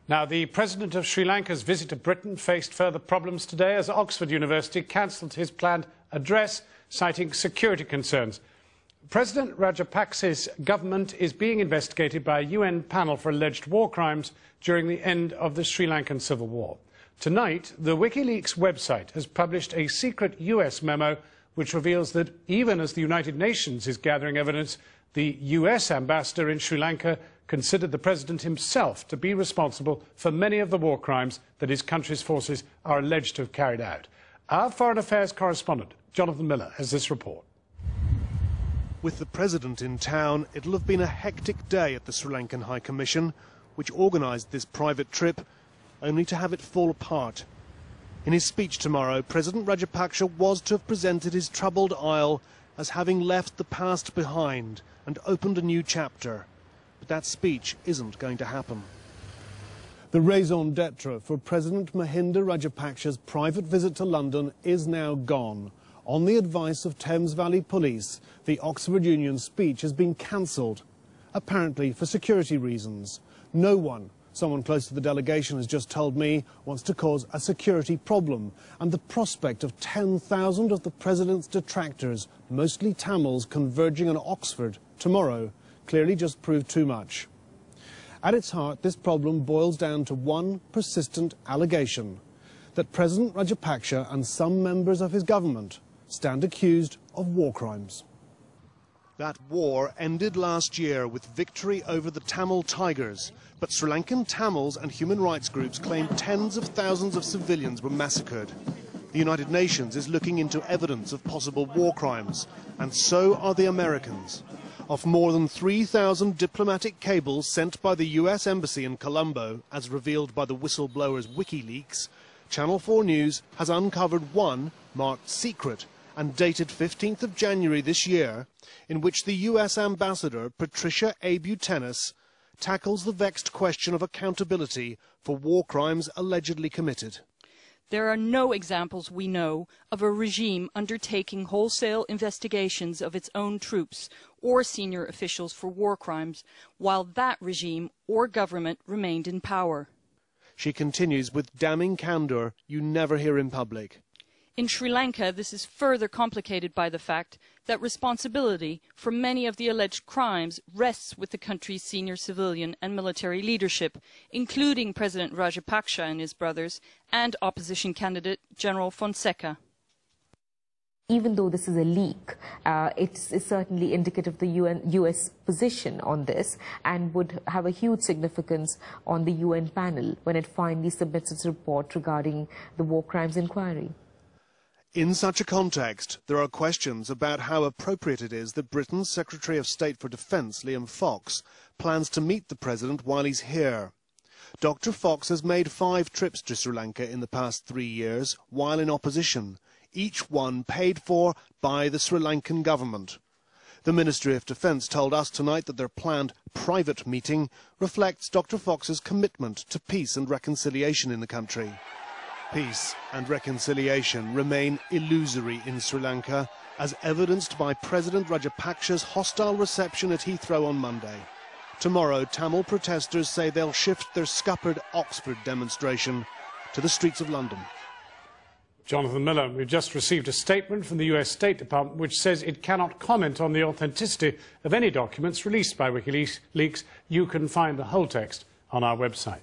Now, the President of Sri Lanka's visit to Britain faced further problems today as Oxford University cancelled his planned address, citing security concerns. President Rajapaksa's government is being investigated by a UN panel for alleged war crimes during the end of the Sri Lankan civil war. Tonight, the WikiLeaks website has published a secret US memo which reveals that even as the United Nations is gathering evidence, the US ambassador in Sri Lanka considered the president himself to be responsible for many of the war crimes that his country's forces are alleged to have carried out. Our Foreign Affairs correspondent, Jonathan Miller, has this report. With the president in town, it'll have been a hectic day at the Sri Lankan High Commission, which organised this private trip, only to have it fall apart. In his speech tomorrow, President Rajapaksa was to have presented his troubled isle as having left the past behind and opened a new chapter. But that speech isn't going to happen. The raison d'etre for President Mahinda Rajapaksa's private visit to London is now gone. On the advice of Thames Valley Police, the Oxford Union speech has been cancelled, apparently for security reasons. No one, someone close to the delegation has just told me, wants to cause a security problem, and the prospect of 10,000 of the president's detractors, mostly Tamils, converging on Oxford tomorrow clearly just proved too much. At its heart, this problem boils down to one persistent allegation, that President Rajapaksa and some members of his government stand accused of war crimes. That war ended last year with victory over the Tamil Tigers, but Sri Lankan Tamils and human rights groups claim tens of thousands of civilians were massacred. The United Nations is looking into evidence of possible war crimes, and so are the Americans. Of more than 3,000 diplomatic cables sent by the US Embassy in Colombo, as revealed by the whistleblower's WikiLeaks, Channel 4 News has uncovered one marked secret and dated 15th of January this year, in which the US Ambassador Patricia A. Butenis tackles the vexed question of accountability for war crimes allegedly committed. There are no examples we know of a regime undertaking wholesale investigations of its own troops or senior officials for war crimes while that regime or government remained in power. She continues with damning candour you never hear in public. In Sri Lanka, this is further complicated by the fact that responsibility for many of the alleged crimes rests with the country's senior civilian and military leadership, including President Rajapaksa and his brothers, and opposition candidate General Fonseca. Even though this is a leak, it's certainly indicative of the US position on this and would have a huge significance on the UN panel when it finally submits its report regarding the war crimes inquiry. In such a context, there are questions about how appropriate it is that Britain's Secretary of State for Defence, Liam Fox, plans to meet the President while he's here. Dr. Fox has made 5 trips to Sri Lanka in the past 3 years while in opposition, each one paid for by the Sri Lankan government. The Ministry of Defence told us tonight that their planned private meeting reflects Dr. Fox's commitment to peace and reconciliation in the country. Peace and reconciliation remain illusory in Sri Lanka, as evidenced by President Rajapaksa's hostile reception at Heathrow on Monday. Tomorrow, Tamil protesters say they'll shift their scuppered Oxford demonstration to the streets of London. Jonathan Miller, we've just received a statement from the US State Department which says it cannot comment on the authenticity of any documents released by WikiLeaks. You can find the whole text on our website.